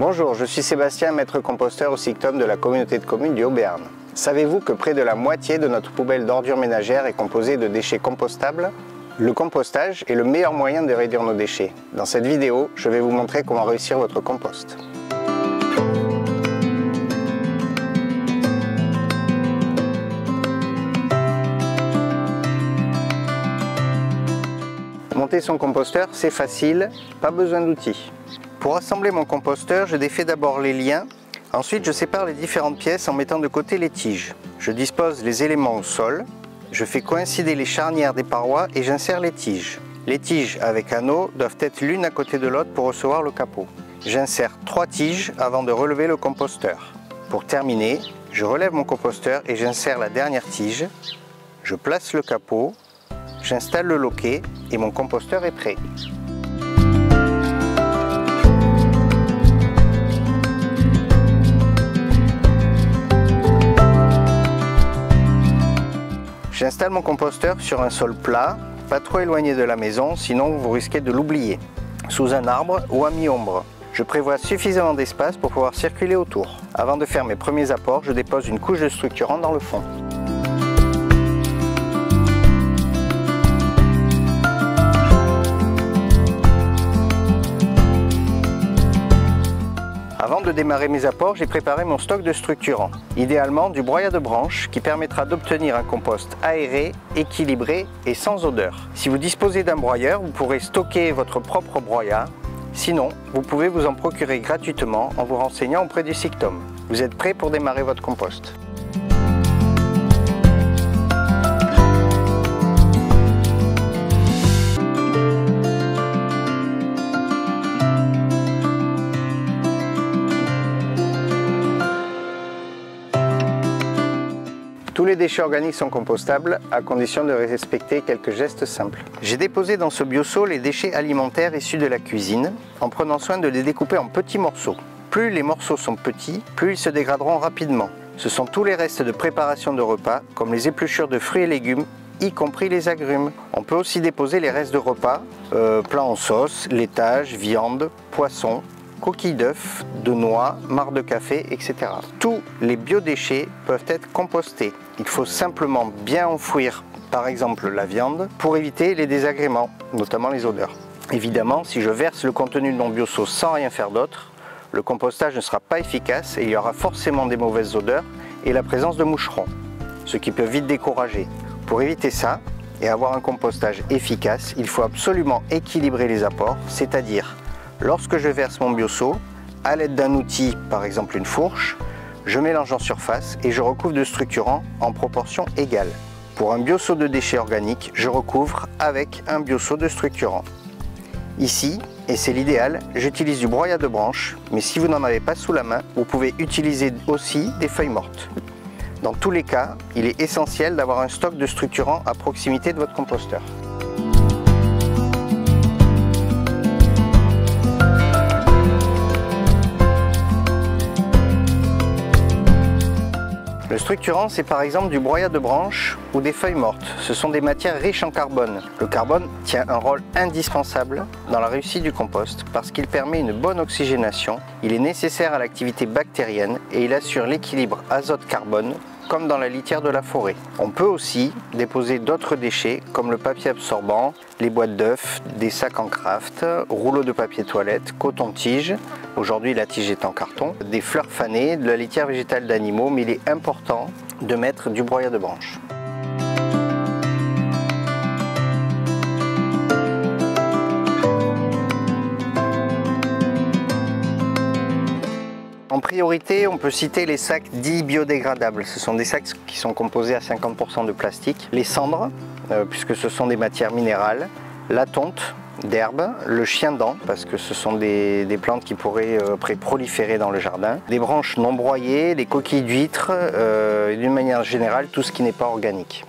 Bonjour, je suis Sébastien, maître composteur au SICTOM de la communauté de communes du Haut-Béarn. Savez-vous que près de la moitié de notre poubelle d'ordures ménagères est composée de déchets compostables? Le compostage est le meilleur moyen de réduire nos déchets. Dans cette vidéo, je vais vous montrer comment réussir votre compost. Monter son composteur, c'est facile, pas besoin d'outils. Pour assembler mon composteur, je défais d'abord les liens. Ensuite, je sépare les différentes pièces en mettant de côté les tiges. Je dispose les éléments au sol. Je fais coïncider les charnières des parois et j'insère les tiges. Les tiges avec anneaux doivent être l'une à côté de l'autre pour recevoir le capot. J'insère 3 tiges avant de relever le composteur. Pour terminer, je relève mon composteur et j'insère la dernière tige. Je place le capot, j'installe le loquet et mon composteur est prêt. J'installe mon composteur sur un sol plat, pas trop éloigné de la maison, sinon vous risquez de l'oublier, sous un arbre ou à mi-ombre. Je prévois suffisamment d'espace pour pouvoir circuler autour. Avant de faire mes premiers apports, je dépose une couche de structurant dans le fond. Avant de démarrer mes apports, j'ai préparé mon stock de structurants. Idéalement du broyat de branches qui permettra d'obtenir un compost aéré, équilibré et sans odeur. Si vous disposez d'un broyeur, vous pourrez stocker votre propre broyat. Sinon, vous pouvez vous en procurer gratuitement en vous renseignant auprès du SICTOM. Vous êtes prêt pour démarrer votre compost. Tous les déchets organiques sont compostables à condition de respecter quelques gestes simples. J'ai déposé dans ce bioseau les déchets alimentaires issus de la cuisine en prenant soin de les découper en petits morceaux. Plus les morceaux sont petits, plus ils se dégraderont rapidement. Ce sont tous les restes de préparation de repas comme les épluchures de fruits et légumes, y compris les agrumes. On peut aussi déposer les restes de repas, plats en sauce, laitage, viande, poisson, coquilles d'œufs, de noix, marc de café, etc. Tous les biodéchets peuvent être compostés. Il faut simplement bien enfouir, par exemple la viande, pour éviter les désagréments, notamment les odeurs. Évidemment, si je verse le contenu de mon bioseau sans rien faire d'autre, le compostage ne sera pas efficace et il y aura forcément des mauvaises odeurs et la présence de moucherons, ce qui peut vite décourager. Pour éviter ça et avoir un compostage efficace, il faut absolument équilibrer les apports, c'est-à-dire lorsque je verse mon bioseau, à l'aide d'un outil, par exemple une fourche, je mélange en surface et je recouvre de structurants en proportion égale. Pour un bioseau de déchets organiques, je recouvre avec un bioseau de structurants. Ici, et c'est l'idéal, j'utilise du broyat de branches, mais si vous n'en avez pas sous la main, vous pouvez utiliser aussi des feuilles mortes. Dans tous les cas, il est essentiel d'avoir un stock de structurants à proximité de votre composteur. Le structurant, c'est par exemple du broyat de branches ou des feuilles mortes. Ce sont des matières riches en carbone. Le carbone tient un rôle indispensable dans la réussite du compost parce qu'il permet une bonne oxygénation, il est nécessaire à l'activité bactérienne et il assure l'équilibre azote-carbone comme dans la litière de la forêt. On peut aussi déposer d'autres déchets comme le papier absorbant, les boîtes d'œufs, des sacs en craft, rouleaux de papier toilette, coton-tige, aujourd'hui la tige est en carton, des fleurs fanées, de la litière végétale d'animaux, mais il est important de mettre du broyat de branches. En priorité, on peut citer les sacs dits biodégradables. Ce sont des sacs qui sont composés à 50% de plastique. Les cendres, puisque ce sont des matières minérales. La tonte d'herbe, le chien-dent, parce que ce sont des plantes qui pourraient proliférer dans le jardin. Des branches non broyées, des coquilles d'huîtres, et d'une manière générale, tout ce qui n'est pas organique.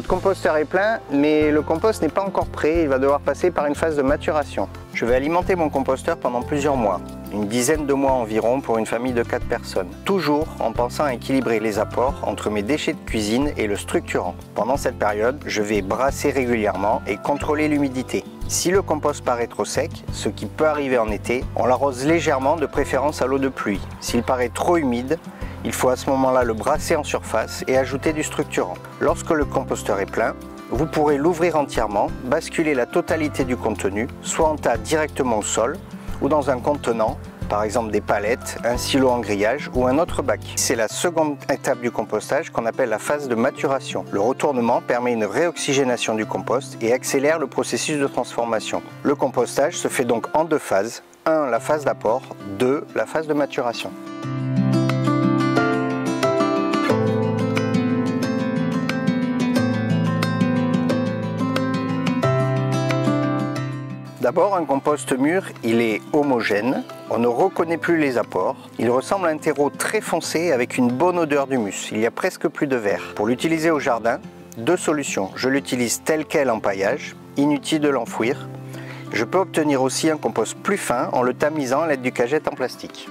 composteur est plein, mais le compost n'est pas encore prêt, il va devoir passer par une phase de maturation. Je vais alimenter mon composteur pendant plusieurs mois, une dizaine de mois environ pour une famille de 4 personnes. Toujours en pensant à équilibrer les apports entre mes déchets de cuisine et le structurant. Pendant cette période, je vais brasser régulièrement et contrôler l'humidité. Si le compost paraît trop sec, ce qui peut arriver en été, on l'arrose légèrement, de préférence à l'eau de pluie. S'il paraît trop humide, il faut à ce moment-là le brasser en surface et ajouter du structurant. Lorsque le composteur est plein, vous pourrez l'ouvrir entièrement, basculer la totalité du contenu, soit en tas directement au sol ou dans un contenant, par exemple des palettes, un silo en grillage ou un autre bac. C'est la seconde étape du compostage qu'on appelle la phase de maturation. Le retournement permet une réoxygénation du compost et accélère le processus de transformation. Le compostage se fait donc en 2 phases. 1. La phase d'apport. 2. La phase de maturation. D'abord, un compost mûr, il est homogène, on ne reconnaît plus les apports, il ressemble à un terreau très foncé avec une bonne odeur d'humus, il y a presque plus de verre. Pour l'utiliser au jardin, 2 solutions, je l'utilise tel quel en paillage, inutile de l'enfouir. Je peux obtenir aussi un compost plus fin en le tamisant à l'aide du cagette en plastique.